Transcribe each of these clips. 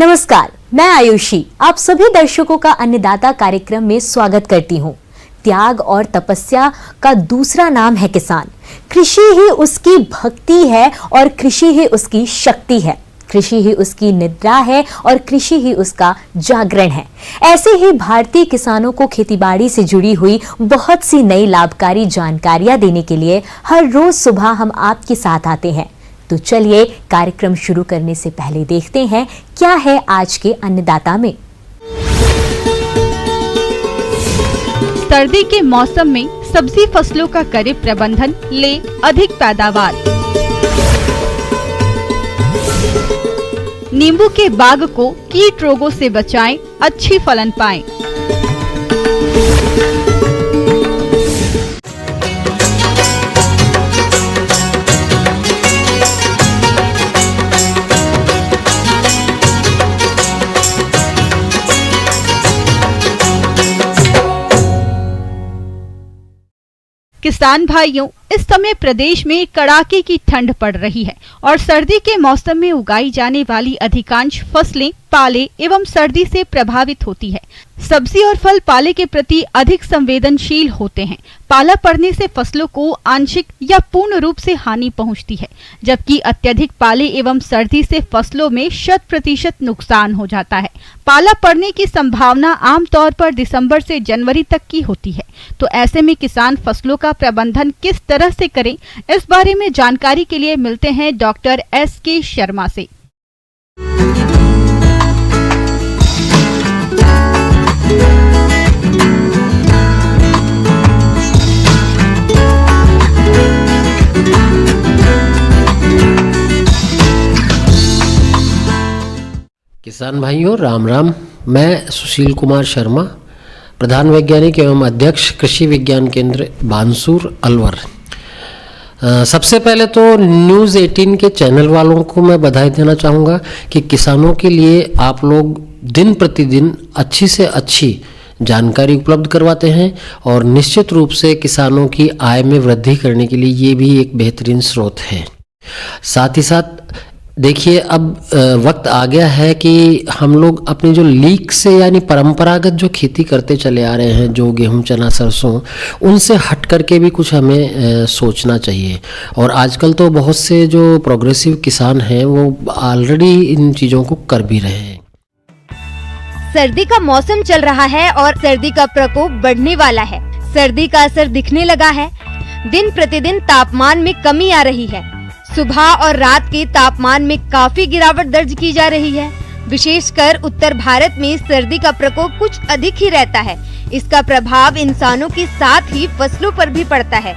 नमस्कार, मैं आयुषी आप सभी दर्शकों का अन्नदाता कार्यक्रम में स्वागत करती हूँ। त्याग और तपस्या का दूसरा नाम है किसान। कृषि ही उसकी भक्ति है और कृषि ही उसकी शक्ति है। कृषि ही उसकी निद्रा है और कृषि ही उसका जागरण है। ऐसे ही भारतीय किसानों को खेतीबाड़ी से जुड़ी हुई बहुत सी नई लाभकारी जानकारियां देने के लिए हर रोज सुबह हम आपके साथ आते हैं। तो चलिए कार्यक्रम शुरू करने से पहले देखते हैं क्या है आज के अन्नदाता में। सर्दी के मौसम में सब्जी फसलों का करे प्रबंधन, ले अधिक पैदावार। नींबू के बाग को कीट रोगों से बचाएं, अच्छी फलन पाएं। किसान भाइयों, इस समय प्रदेश में कड़ाके की ठंड पड़ रही है और सर्दी के मौसम में उगाई जाने वाली अधिकांश फसलें पाले एवं सर्दी से प्रभावित होती है। सब्जी और फल पाले के प्रति अधिक संवेदनशील होते हैं। पाला पड़ने से फसलों को आंशिक या पूर्ण रूप से हानि पहुंचती है, जबकि अत्यधिक पाले एवं सर्दी से फसलों में 100% नुकसान हो जाता है। पाला पड़ने की संभावना आमतौर पर दिसंबर से जनवरी तक की होती है। तो ऐसे में किसान फसलों का प्रबंधन किस तरह से करें, इस बारे में जानकारी के लिए मिलते हैं डॉक्टर SK शर्मा से। किसान भाइयों राम राम। मैं सुशील कुमार शर्मा, प्रधान वैज्ञानिक एवं अध्यक्ष कृषि विज्ञान केंद्र बानसूर अलवर। सबसे पहले तो न्यूज़ 18 के चैनल वालों को मैं बधाई देना चाहूँगा कि किसानों के लिए आप लोग दिन प्रतिदिन अच्छी से अच्छी जानकारी उपलब्ध करवाते हैं और निश्चित रूप से किसानों की आय में वृद्धि करने के लिए ये भी एक बेहतरीन स्रोत है। साथ ही साथ देखिए, अब वक्त आ गया है कि हम लोग अपनी जो लीक से यानी परंपरागत जो खेती करते चले आ रहे हैं, जो गेहूं चना सरसों, उनसे हट करके भी कुछ हमें सोचना चाहिए। और आजकल तो बहुत से जो प्रोग्रेसिव किसान हैं वो ऑलरेडी इन चीज़ों को कर भी रहे हैं। सर्दी का मौसम चल रहा है और सर्दी का प्रकोप बढ़ने वाला है। सर्दी का असर दिखने लगा है। दिन प्रतिदिन तापमान में कमी आ रही है। सुबह और रात के तापमान में काफी गिरावट दर्ज की जा रही है। विशेषकर उत्तर भारत में सर्दी का प्रकोप कुछ अधिक ही रहता है। इसका प्रभाव इंसानों के साथ ही फसलों पर भी पड़ता है।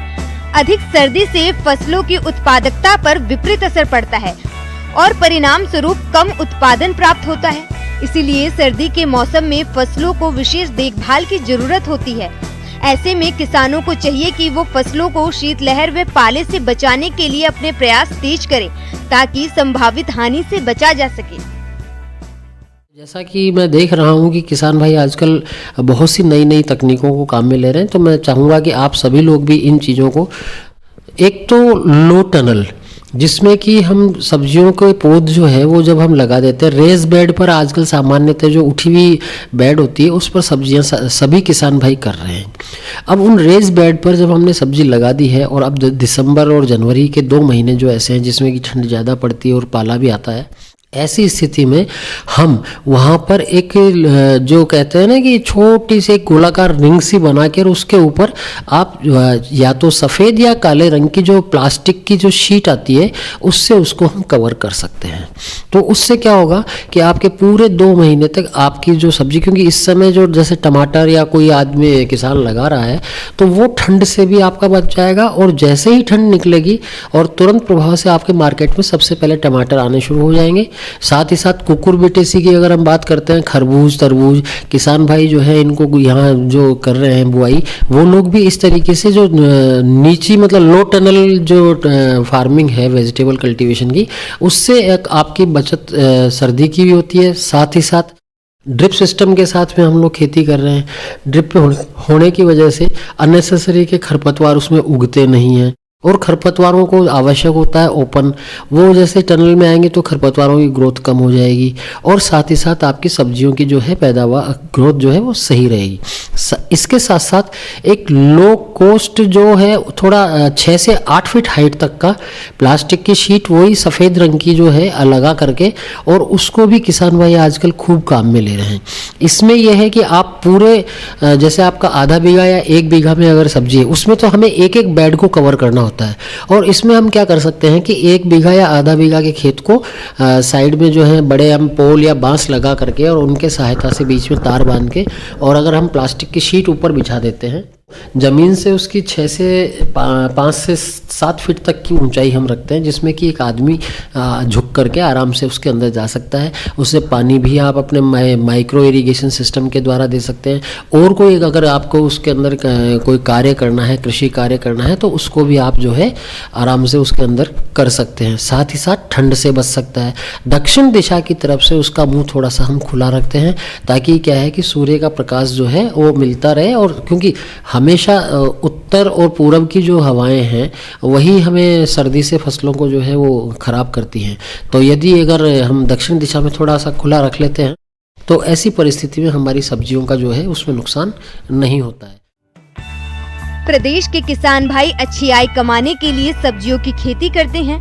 अधिक सर्दी से फसलों की उत्पादकता पर विपरीत असर पड़ता है और परिणाम स्वरूप कम उत्पादन प्राप्त होता है। इसीलिए सर्दी के मौसम में फसलों को विशेष देखभाल की जरूरत होती है। ऐसे में किसानों को चाहिए कि वो फसलों को शीतलहर व पाले से बचाने के लिए अपने प्रयास तेज करें ताकि संभावित हानि से बचा जा सके। जैसा कि मैं देख रहा हूं कि किसान भाई आजकल बहुत सी नई नई तकनीकों को काम में ले रहे हैं, तो मैं चाहूँगा कि आप सभी लोग भी इन चीज़ों को, एक तो लो टनल जिसमें कि हम सब्जियों के पौध जो है वो जब हम लगा देते हैं रेस बेड पर, आजकल सामान्यतः जो उठी हुई बेड होती है उस पर सब्जियां सभी किसान भाई कर रहे हैं। अब उन रेस बेड पर जब हमने सब्जी लगा दी है और अब दिसंबर और जनवरी के 2 महीने जो ऐसे हैं जिसमें कि ठंड ज़्यादा पड़ती है और पाला भी आता है, ऐसी स्थिति में हम वहाँ पर एक जो कहते हैं ना कि छोटी सी गोलाकार रिंग सी बना कर उसके ऊपर आप या तो सफ़ेद या काले रंग की जो प्लास्टिक की जो शीट आती है उससे उसको हम कवर कर सकते हैं। तो उससे क्या होगा कि आपके पूरे 2 महीने तक आपकी जो सब्जी, क्योंकि इस समय जो जैसे टमाटर या कोई आदमी किसान लगा रहा है तो वो ठंड से भी आपका बच जाएगा और जैसे ही ठंड निकलेगी और तुरंत प्रभाव से आपके मार्केट में सबसे पहले टमाटर आने शुरू हो जाएंगे। साथ ही साथ कुकुरबिटेसी की अगर हम बात करते हैं, खरबूज तरबूज, किसान भाई जो है इनको यहाँ जो कर रहे हैं बुआई, वो लोग भी इस तरीके से जो नीची मतलब लो टनल जो फार्मिंग है वेजिटेबल कल्टीवेशन की, उससे एक आपकी बचत सर्दी की भी होती है। साथ ही साथ ड्रिप सिस्टम के साथ में हम लोग खेती कर रहे हैं। ड्रिप पे होने की वजह से अननेसेसरी के खरपतवार उसमें उगते नहीं हैं और खरपतवारों को आवश्यक होता है ओपन, वो जैसे टनल में आएंगे तो खरपतवारों की ग्रोथ कम हो जाएगी और साथ ही साथ आपकी सब्जियों की जो है पैदावार ग्रोथ जो है वो सही रहेगी। इसके साथ साथ एक लो कॉस्ट जो है थोड़ा 6 से 8 फीट हाइट तक का प्लास्टिक की शीट, वही सफ़ेद रंग की जो है लगा करके, और उसको भी किसान भाई आजकल खूब काम में ले रहे हैं। इसमें यह है कि आप पूरे जैसे आपका आधा बीघा या 1 बीघा में अगर सब्जी है, उसमें तो हमें एक एक बेड को कवर करना होता है। और इसमें हम क्या कर सकते हैं कि 1 बीघा या आधा बीघा के खेत को साइड में जो है बड़े हम पोल या बांस लगा करके और उनके सहायता से बीच में तार बांध के, और अगर हम प्लास्टिक की शीट ऊपर बिछा देते हैं, ज़मीन से उसकी 5 से 7 फीट तक की ऊंचाई हम रखते हैं, जिसमें कि एक आदमी झुक करके आराम से उसके अंदर जा सकता है। उससे पानी भी आप अपने माइक्रो इरिगेशन सिस्टम के द्वारा दे सकते हैं। और कोई अगर आपको उसके अंदर कोई कार्य करना है, कृषि कार्य करना है, तो उसको भी आप जो है आराम से उसके अंदर कर सकते हैं। साथ ही साथ ठंड से बच सकता है। दक्षिण दिशा की तरफ से उसका मुंह थोड़ा सा हम खुला रखते हैं, ताकि क्या है कि सूर्य का प्रकाश जो है वो मिलता रहे। और क्योंकि हमेशा उत्तर और पूरब की जो हवाएं हैं वही हमें सर्दी से फसलों को जो है वो ख़राब करती हैं। तो यदि अगर हम दक्षिण दिशा में थोड़ा सा खुला रख लेते हैं तो ऐसी परिस्थिति में हमारी सब्जियों का जो है उसमें नुकसान नहीं होता है। प्रदेश के किसान भाई अच्छी आय कमाने के लिए सब्जियों की खेती करते हैं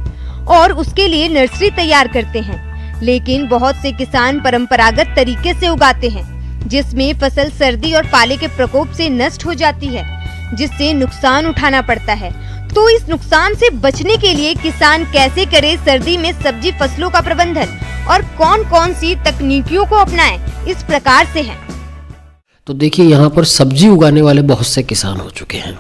और उसके लिए नर्सरी तैयार करते हैं। लेकिन बहुत से किसान परंपरागत तरीके से उगाते हैं, जिसमें फसल सर्दी और पाले के प्रकोप से नष्ट हो जाती है, जिससे नुकसान उठाना पड़ता है। तो इस नुकसान से बचने के लिए किसान कैसे करे सर्दी में सब्जी फसलों का प्रबंधन और कौन कौन सी तकनीकियों को अपनाएं, इस प्रकार से है। तो देखिए, यहाँ पर सब्जी उगाने वाले बहुत से किसान हो चुके हैं।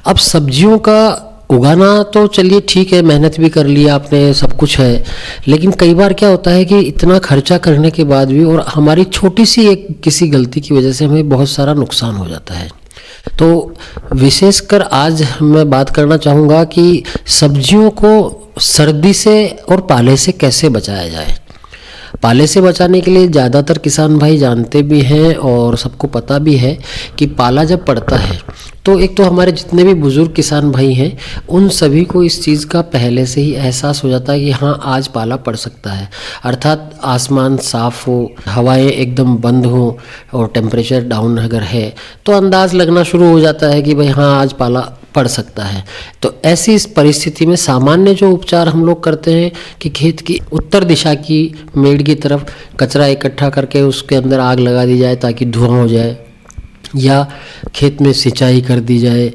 अब सब्जियों का उगाना तो चलिए ठीक है, मेहनत भी कर लिया आपने, सब कुछ है, लेकिन कई बार क्या होता है कि इतना खर्चा करने के बाद भी और हमारी छोटी सी एक किसी गलती की वजह से हमें बहुत सारा नुकसान हो जाता है। तो विशेषकर आज मैं बात करना चाहूँगा कि सब्जियों को सर्दी से और पाले से कैसे बचाया जाए। पाले से बचाने के लिए ज़्यादातर किसान भाई जानते भी हैं और सबको पता भी है कि पाला जब पड़ता है तो एक तो हमारे जितने भी बुज़ुर्ग किसान भाई हैं उन सभी को इस चीज़ का पहले से ही एहसास हो जाता है कि हाँ, आज पाला पड़ सकता है। अर्थात आसमान साफ़ हो, हवाएं एकदम बंद हो और टेम्परेचर डाउन अगर है तो अंदाज़ लगना शुरू हो जाता है कि भाई हाँ, आज पाला पड़ सकता है। तो ऐसी इस परिस्थिति में सामान्य जो उपचार हम लोग करते हैं कि खेत की उत्तर दिशा की मेड़ की तरफ कचरा इकट्ठा करके उसके अंदर आग लगा दी जाए ताकि धुआं हो जाए, या खेत में सिंचाई कर दी जाए,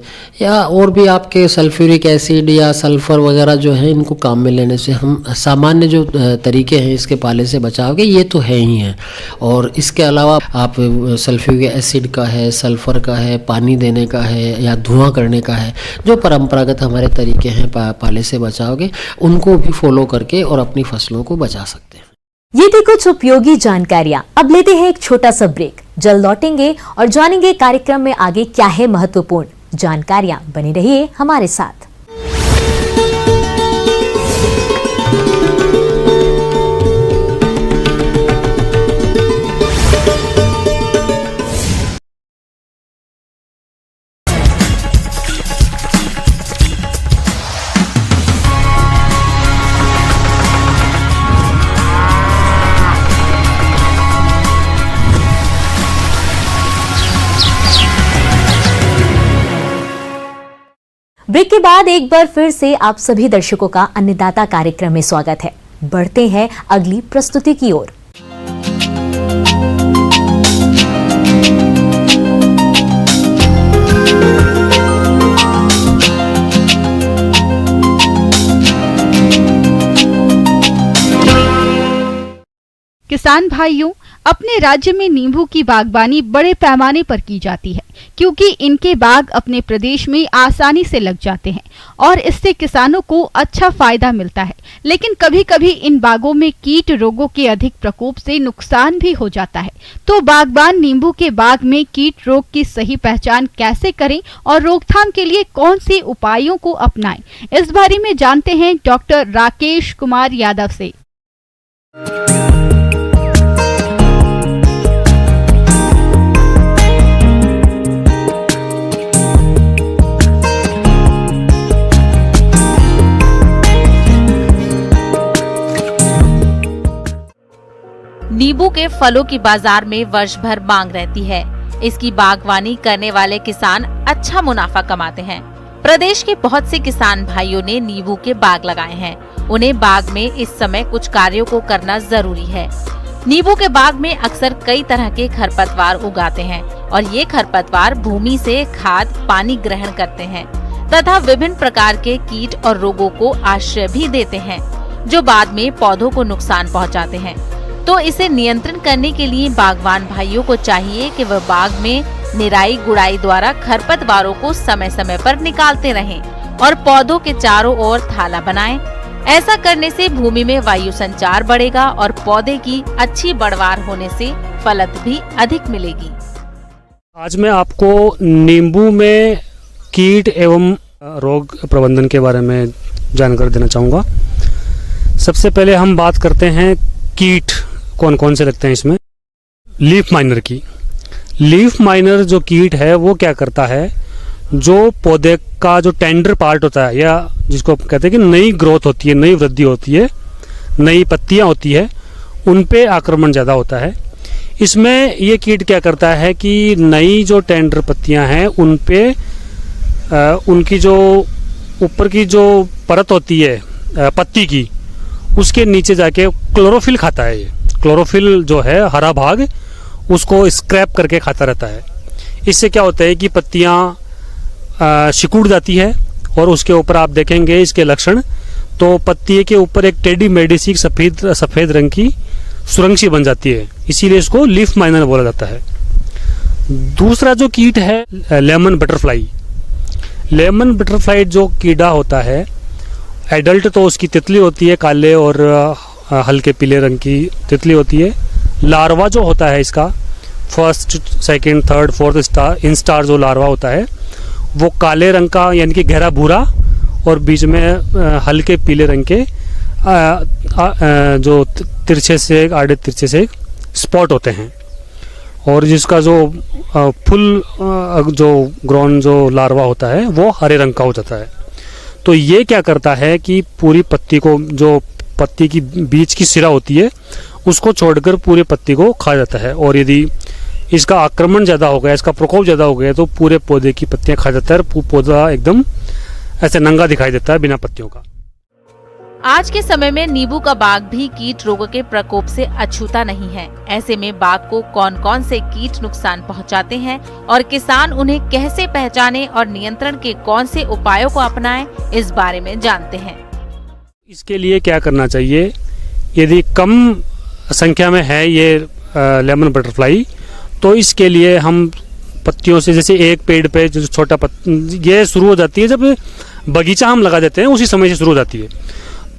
या और भी आपके सल्फ्यूरिक एसिड या सल्फ़र वगैरह जो है इनको काम में लेने से हम सामान्य जो तरीके हैं इसके पाले से बचाव के ये तो है ही हैं। और इसके अलावा आप सल्फ्यूरिक एसिड का है, सल्फ़र का है, पानी देने का है या धुआं करने का है, जो परंपरागत हमारे तरीके हैं पाले से बचाव के, उनको भी फॉलो करके और अपनी फसलों को बचा सकते हैं। ये थी कुछ उपयोगी जानकारियां। अब लेते हैं एक छोटा सा ब्रेक, जल्द लौटेंगे और जानेंगे कार्यक्रम में आगे क्या है महत्वपूर्ण जानकारियां। बने रहिए हमारे साथ। ब्रेक के बाद एक बार फिर से आप सभी दर्शकों का अन्नदाता कार्यक्रम में स्वागत है। बढ़ते हैं अगली प्रस्तुति की ओर। किसान भाइयों, अपने राज्य में नींबू की बागबानी बड़े पैमाने पर की जाती है, क्योंकि इनके बाग अपने प्रदेश में आसानी से लग जाते हैं और इससे किसानों को अच्छा फायदा मिलता है। लेकिन कभी कभी इन बागों में कीट रोगों के अधिक प्रकोप से नुकसान भी हो जाता है। तो बागबान नींबू के बाग में कीट रोग की सही पहचान कैसे करें और रोकथाम के लिए कौन से उपायों को अपनाएं, इस बारे में जानते हैं डॉक्टर राकेश कुमार यादव से। नींबू के फलों की बाजार में वर्ष भर मांग रहती है। इसकी बागवानी करने वाले किसान अच्छा मुनाफा कमाते हैं। प्रदेश के बहुत से किसान भाइयों ने नींबू के बाग लगाए हैं। उन्हें बाग में इस समय कुछ कार्यों को करना जरूरी है। नींबू के बाग में अक्सर कई तरह के खरपतवार उगाते हैं और ये खरपतवार भूमि से खाद पानी ग्रहण करते हैं तथा विभिन्न प्रकार के कीट और रोगों को आश्रय भी देते हैं, जो बाद में पौधों को नुकसान पहुंचाते हैं। तो इसे नियंत्रण करने के लिए बागवान भाइयों को चाहिए कि वह बाग में निराई गुड़ाई द्वारा खरपतवारों को समय समय पर निकालते रहें और पौधों के चारों ओर थाला बनाएं। ऐसा करने से भूमि में वायु संचार बढ़ेगा और पौधे की अच्छी बढ़वार होने से फलत भी अधिक मिलेगी। आज मैं आपको नींबू में कीट एवं रोग प्रबंधन के बारे में जानकारी देना चाहूँगा। सबसे पहले हम बात करते हैं कीट कौन कौन से लगते हैं इसमें। लीफ माइनर की। लीफ माइनर जो कीट है वो क्या करता है, जो पौधे का जो टेंडर पार्ट होता है या जिसको कहते हैं कि नई ग्रोथ होती है, नई वृद्धि होती है, नई पत्तियां होती है, उन पे आक्रमण ज़्यादा होता है। इसमें ये कीट क्या करता है कि नई जो टेंडर पत्तियां हैं उन पे उनकी जो ऊपर की जो परत होती है पत्ती की, उसके नीचे जाके क्लोरोफिल खाता है। ये क्लोरोफिल जो है हरा भाग, उसको स्क्रैप करके खाता रहता है। इससे क्या होता है कि पत्तियां सिकुड़ जाती है और उसके ऊपर आप देखेंगे इसके लक्षण, तो पत्ती के ऊपर एक टेढ़ी मेढ़ी सी सफेद रंग की सुरंग सी बन जाती है, इसीलिए इसको लीफ माइनर बोला जाता है। दूसरा जो कीट है लेमन बटरफ्लाई। लेमन बटरफ्लाई जो कीड़ा होता है, एडल्ट तो उसकी तितली होती है, काले और हल्के पीले रंग की तितली होती है। लार्वा जो होता है इसका, first second third fourth star instar जो लार्वा होता है वो काले रंग का यानी कि गहरा भूरा और बीच में हल्के पीले रंग के जो तिरछे से आड़े तिरछे से स्पॉट होते हैं। और जिसका जो फुल जो ग्रोन जो लार्वा होता है वो हरे रंग का हो जाता है। तो ये क्या करता है कि पूरी पत्ती को, जो पत्ती की बीच की सिरा होती है, उसको छोड़कर पूरे पत्ती को खा जाता है। और यदि इसका आक्रमण ज़्यादा हो गया, इसका प्रकोप ज़्यादा हो गया, तो पूरे पौधे की पत्तियां खा जाता है और पौधा एकदम ऐसे नंगा दिखाई देता है बिना पत्तियों का। आज के समय में नींबू का बाग भी कीट रोगों के प्रकोप से अछूता नहीं है। ऐसे में बाग को कौन कौन से कीट नुकसान पहुंचाते हैं और किसान उन्हें कैसे पहचाने और नियंत्रण के कौन से उपायों को अपनाएं, इस बारे में जानते हैं। इसके लिए क्या करना चाहिए, यदि कम संख्या में है ये लेमन बटरफ्लाई, तो इसके लिए हम पत्तियों से, जैसे एक पेड़ पे जो छोटा ये शुरू हो जाती है, जब बगीचा हम लगा देते हैं उसी समय से शुरू हो जाती है,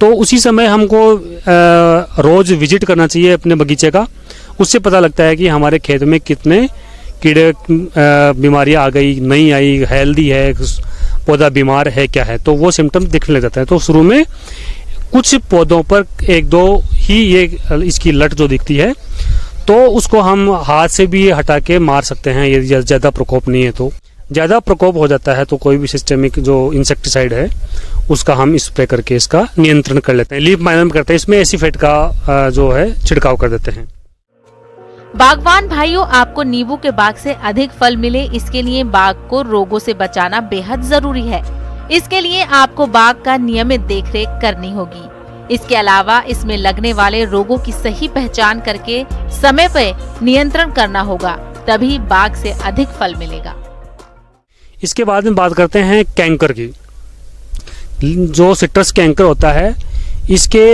तो उसी समय हमको रोज विजिट करना चाहिए अपने बगीचे का। उससे पता लगता है कि हमारे खेत में कितने कीड़े बीमारियां आ गई, नहीं आई, हेल्दी है, पौधा बीमार है, क्या है, तो वो सिम्टम दिखने लग जाता है। तो शुरू में कुछ पौधों पर एक दो ही ये इसकी लट जो दिखती है, तो उसको हम हाथ से भी हटा के मार सकते हैं यदि ज़्यादा प्रकोप नहीं है। तो ज़्यादा प्रकोप हो जाता है तो कोई भी सिस्टेमिक जो इंसेक्टिसाइड है उसका हम स्प्रे करके इसका नियंत्रण कर लेते हैं। लीफ माइनर में करते हैं, इसमें एसीफेट का जो है छिड़काव कर देते हैं। बागवान भाइयों, आपको नींबू के बाग से अधिक फल मिले, इसके लिए बाग को रोगों से बचाना बेहद जरूरी है। इसके लिए आपको बाग का नियमित देखरेख करनी होगी। इसके अलावा इसमें लगने वाले रोगों की सही पहचान करके समय पर नियंत्रण करना होगा, तभी बाग से अधिक फल मिलेगा। इसके बाद में बात करते हैं कैंकर की। जो सिट्रस कैंकर होता है, इसके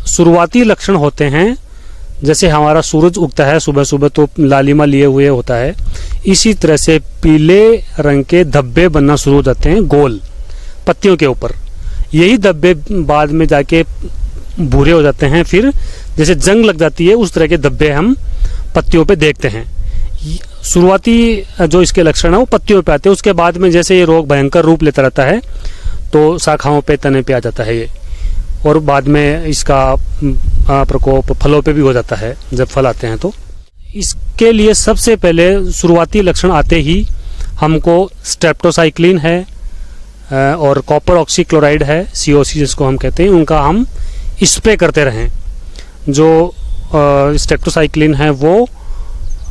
शुरुआती लक्षण होते हैं, जैसे हमारा सूरज उगता है सुबह सुबह तो लालिमा लिए हुए होता है, इसी तरह से पीले रंग के धब्बे बनना शुरू हो जाते हैं गोल पत्तियों के ऊपर। यही धब्बे बाद में जाके भूरे हो जाते हैं, फिर जैसे जंग लग जाती है उस तरह के धब्बे हम पत्तियों पे देखते हैं। शुरुआती जो इसके लक्षण है वो पत्तियों पे आते हैं, उसके बाद में जैसे ये रोग भयंकर रूप लेता रहता है तो शाखाओं पे, तने पे आ जाता है ये, और बाद में इसका प्रकोप फलों पे भी हो जाता है जब फल आते हैं। तो इसके लिए सबसे पहले शुरुआती लक्षण आते ही हमको स्ट्रेप्टोसाइक्लिन है और कॉपर ऑक्सीक्लोराइड है, COC जिसको हम कहते हैं, उनका हम स्प्रे करते रहें। जो स्टेक्टोसाइक्लिन है वो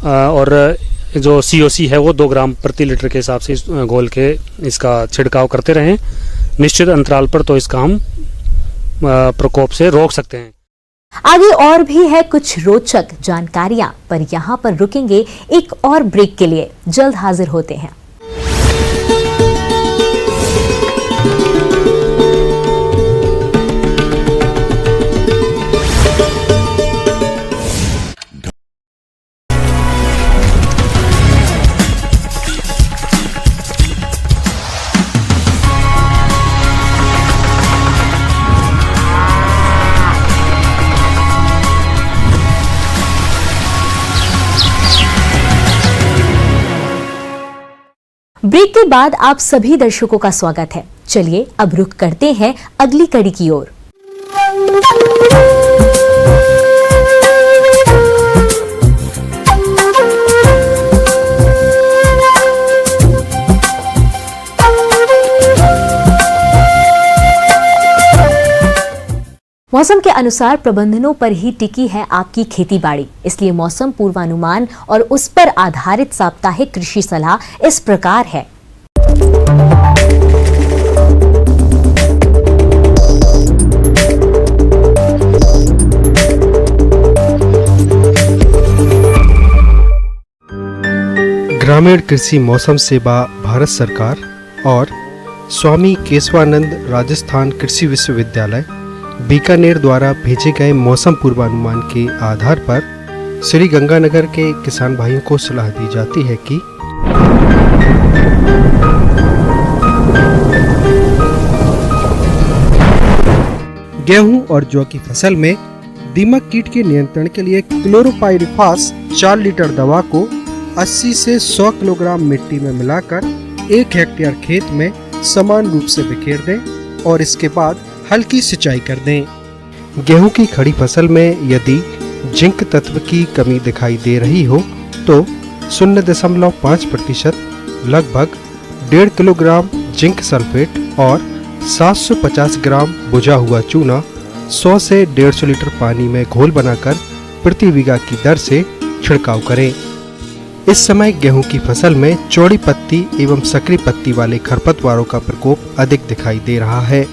और जो COC है वो 2 ग्राम प्रति लीटर के हिसाब से घोल के इसका छिड़काव करते रहें निश्चित अंतराल पर, तो इसका हम प्रकोप से रोक सकते हैं। आगे और भी है कुछ रोचक जानकारियां, पर यहाँ पर रुकेंगे एक और ब्रेक के लिए। जल्द हाजिर होते हैं। ब्रेक के बाद आप सभी दर्शकों का स्वागत है। चलिए अब रुख करते हैं अगली कड़ी की ओर। मौसम के अनुसार प्रबंधनों पर ही टिकी है आपकी खेतीबाड़ी, इसलिए मौसम पूर्वानुमान और उस पर आधारित साप्ताहिक कृषि सलाह इस प्रकार है। ग्रामीण कृषि मौसम सेवा भारत सरकार और स्वामी केशवानंद राजस्थान कृषि विश्वविद्यालय बीकानेर द्वारा भेजे गए मौसम पूर्वानुमान के आधार पर श्री गंगानगर के किसान भाइयों को सलाह दी जाती है कि गेहूं और जौ की फसल में दीमक कीट के नियंत्रण के लिए क्लोरोपाइरिफास 4 लीटर दवा को 80 से 100 किलोग्राम मिट्टी में मिलाकर 1 हेक्टेयर खेत में समान रूप से बिखेर दें और इसके बाद हल्की सिंचाई कर दें। गेहूं की खड़ी फसल में यदि जिंक तत्व की कमी दिखाई दे रही हो तो 0.5% लगभग 1.5 किलोग्राम जिंक सल्फेट और 750 ग्राम बुझा हुआ चूना 100 से 150 लीटर पानी में घोल बनाकर प्रति बीघा की दर से छिड़काव करें। इस समय गेहूं की फसल में चौड़ी पत्ती एवं सकरी पत्ती वाले खरपतवारों का प्रकोप अधिक दिखाई दे रहा है।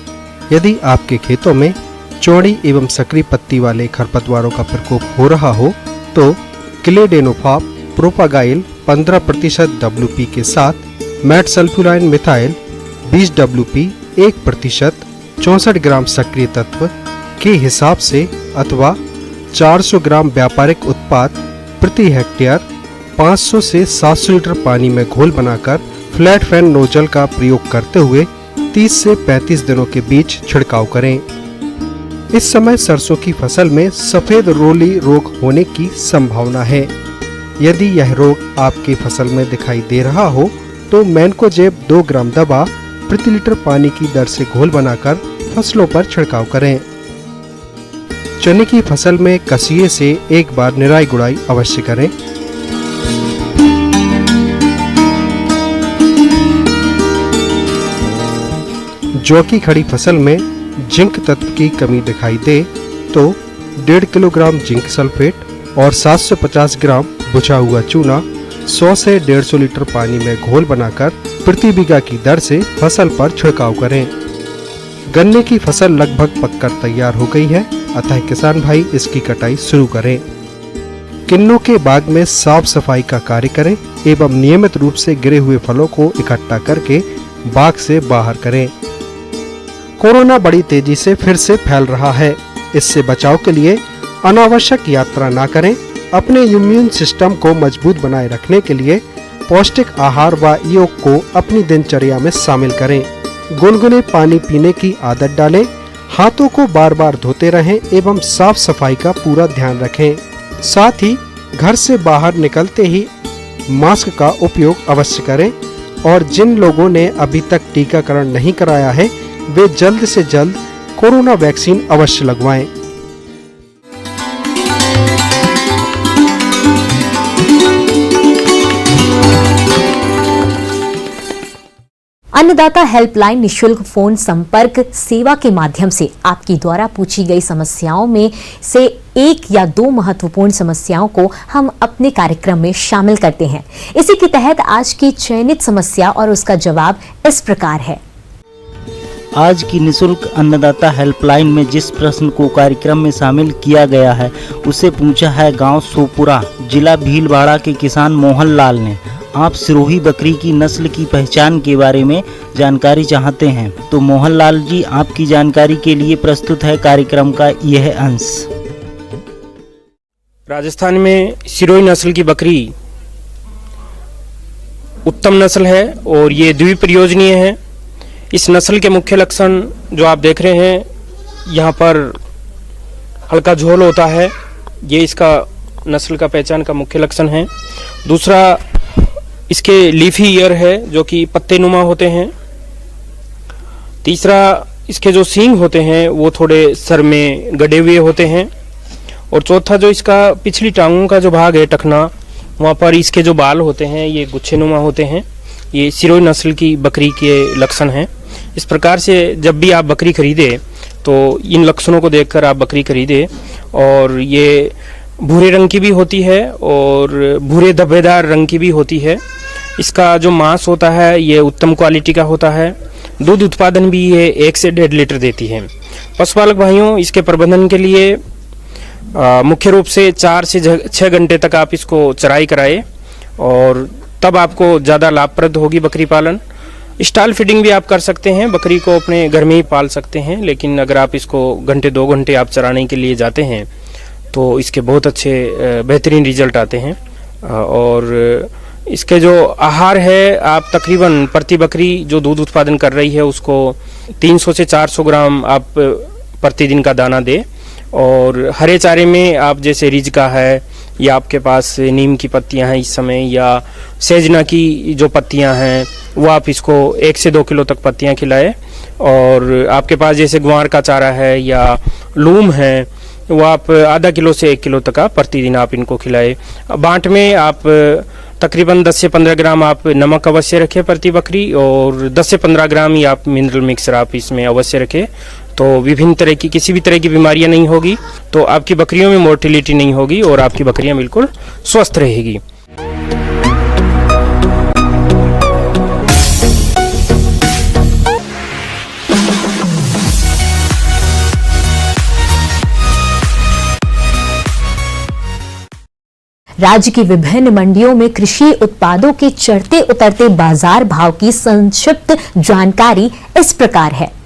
यदि आपके खेतों में चौड़ी एवं सकरी पत्ती वाले खरपतवारों का प्रकोप हो रहा हो तो क्लेडेनोफाप प्रोपागाइल 15% WP के साथ मेटसल्फ्यूराइन मिथाइल 20 WP 1% 64 ग्राम सक्रिय तत्व के हिसाब से अथवा 400 ग्राम व्यापारिक उत्पाद प्रति हेक्टेयर 500 से 700 लीटर पानी में घोल बनाकर फ्लैट फैन नोजल का प्रयोग करते हुए 30 से 35 दिनों के बीच छिड़काव करें। इस समय सरसों की फसल में सफेद रोली रोग होने की संभावना है। यदि यह रोग आपके फसल में दिखाई दे रहा हो तो मैनकोजेब 2 ग्राम दवा प्रति लीटर पानी की दर से घोल बनाकर फसलों पर छिड़काव करें। चने की फसल में कसिए से एक बार निराई गुड़ाई अवश्य करें। जौ की खड़ी फसल में जिंक तत्व की कमी दिखाई दे तो 1.5 किलोग्राम जिंक सल्फेट और 750 ग्राम बुझा हुआ चूना 100 से 150 लीटर पानी में घोल बनाकर प्रति बीघा की दर से फसल पर छिड़काव करें। गन्ने की फसल लगभग पककर तैयार हो गई है, अतः किसान भाई इसकी कटाई शुरू करें। किन्नों के बाग में साफ सफाई का कार्य करें एवं नियमित रूप से गिरे हुए फलों को इकट्ठा करके बाग से बाहर करें। कोरोना बड़ी तेजी से फिर से फैल रहा है, इससे बचाव के लिए अनावश्यक यात्रा ना करें। अपने इम्यून सिस्टम को मजबूत बनाए रखने के लिए पौष्टिक आहार व योग को अपनी दिनचर्या में शामिल करें। गुनगुने पानी पीने की आदत डालें, हाथों को बार बार धोते रहें एवं साफ सफाई का पूरा ध्यान रखें। साथ ही घर से बाहर निकलते ही मास्क का उपयोग अवश्य करें और जिन लोगों ने अभी तक टीकाकरण नहीं कराया है वे जल्द से जल्द कोरोना वैक्सीन अवश्य लगवाएं। अन्नदाता हेल्पलाइन निशुल्क फोन संपर्क सेवा के माध्यम से आपकी द्वारा पूछी गई समस्याओं में से एक या दो महत्वपूर्ण समस्याओं को हम अपने कार्यक्रम में शामिल करते हैं। इसी के तहत आज की चयनित समस्या और उसका जवाब इस प्रकार है। आज की निशुल्क अन्नदाता हेल्पलाइन में जिस प्रश्न को कार्यक्रम में शामिल किया गया है उसे पूछा है गांव सोपुरा जिला भीलवाड़ा के किसान मोहन लाल ने। आप सिरोही बकरी की नस्ल की पहचान के बारे में जानकारी चाहते हैं तो मोहन लाल जी आपकी जानकारी के लिए प्रस्तुत है कार्यक्रम का यह अंश। राजस्थान में सिरोही नस्ल की बकरी उत्तम नस्ल है और ये द्विप्रयोजनीय है। इस नस्ल के मुख्य लक्षण जो आप देख रहे हैं, यहाँ पर हल्का झोल होता है, ये इसका नस्ल का पहचान का मुख्य लक्षण है। दूसरा, इसके लीफी ईयर है जो कि पत्ते नुमा होते हैं। तीसरा, इसके जो सींग होते हैं वो थोड़े सर में गड़े हुए होते हैं। और चौथा, जो इसका पिछली टांगों का जो भाग है टखना, वहाँ पर इसके जो बाल होते हैं ये गुच्छे नुमा होते हैं। ये सिरोही नस्ल की बकरी के लक्षण हैं। इस प्रकार से जब भी आप बकरी खरीदे तो इन लक्षणों को देखकर आप बकरी खरीदे। और ये भूरे रंग की भी होती है और भूरे धब्बेदार रंग की भी होती है। इसका जो मांस होता है ये उत्तम क्वालिटी का होता है। दूध उत्पादन भी ये 1 से 1.5 लीटर देती है। पशुपालक भाइयों, इसके प्रबंधन के लिए मुख्य रूप से 4 से 6 घंटे तक आप इसको चराई कराए और तब आपको ज़्यादा लाभप्रद होगी बकरी पालन। स्टाल फीडिंग भी आप कर सकते हैं, बकरी को अपने घर में ही पाल सकते हैं। लेकिन अगर आप इसको 2 घंटे आप चराने के लिए जाते हैं तो इसके बहुत अच्छे बेहतरीन रिजल्ट आते हैं। और इसके जो आहार है, आप तकरीबन प्रति बकरी जो दूध उत्पादन कर रही है उसको 300 से 400 ग्राम आप प्रतिदिन का दाना दे। और हरे चारे में आप जैसे रिज का है या आपके पास नीम की पत्तियां हैं इस समय, या सेजना की जो पत्तियां हैं वो आप इसको 1 से 2 किलो तक पत्तियां खिलाए। और आपके पास जैसे ग्वार का चारा है या लूम है वो आप आधा किलो से 1 किलो तक आप प्रतिदिन आप इनको खिलाए। बांट में आप तकरीबन 10 से 15 ग्राम आप नमक अवश्य रखें प्रति बकरी और 10 से 15 ग्राम ही आप मिनरल मिक्सर आप इसमें अवश्य रखें। तो विभिन्न तरह की किसी भी तरह की बीमारियां नहीं होगी, तो आपकी बकरियों में मोर्टिलिटी नहीं होगी और आपकी बकरियां बिल्कुल स्वस्थ रहेगी। राज्य की विभिन्न मंडियों में कृषि उत्पादों के चढ़ते उतरते बाजार भाव की संक्षिप्त जानकारी इस प्रकार है।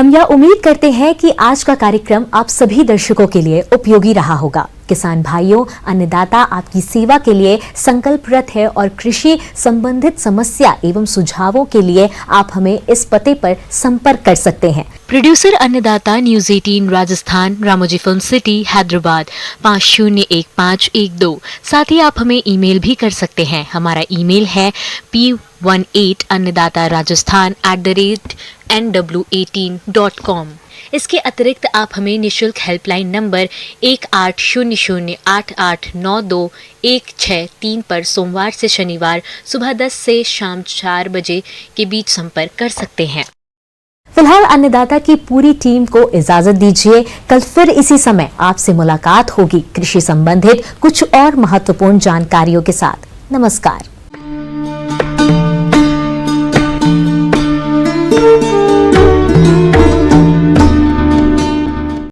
हम यह उम्मीद करते हैं कि आज का कार्यक्रम आप सभी दर्शकों के लिए उपयोगी रहा होगा। किसान भाइयों, अन्नदाता आपकी सेवा के लिए संकल्परत है और कृषि संबंधित समस्या एवं सुझावों के लिए आप हमें इस पते पर संपर्क कर सकते हैं। प्रोड्यूसर अन्नदाता, news 18 Rajasthan, Ramoji film city, Hyderabad 501512। साथ ही आप हमें ईमेल भी कर सकते हैं। हमारा ईमेल है p18annadatarajasthan@nw18.com। इसके अतिरिक्त आप हमें निशुल्क हेल्पलाइन नंबर 180088926163 पर सोमवार से शनिवार सुबह 10 से शाम 4 बजे के बीच संपर्क कर सकते हैं। फिलहाल अन्नदाता की पूरी टीम को इजाजत दीजिए। कल फिर इसी समय आपसे मुलाकात होगी कृषि संबंधित कुछ और महत्वपूर्ण जानकारियों के साथ। नमस्कार।